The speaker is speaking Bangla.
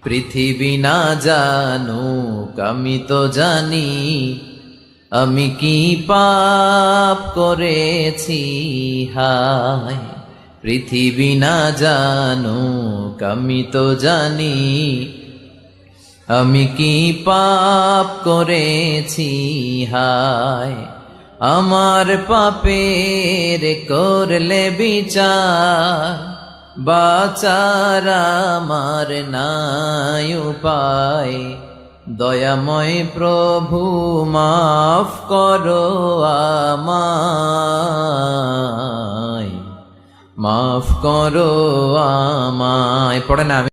পৃথিবী না জানুক আমি তো জানি, আমি কি পাপ করেছি হায়। পৃথিবী না জানুক আমি তো জানি, আমি কি পাপ করেছি হায়। আমার পাপের করলে বিচার, বাঁচার আমার নাই উপায়। দয়াময় প্রভু মাফ করো আমায়, মাফ করো আমায়। পড়ে না।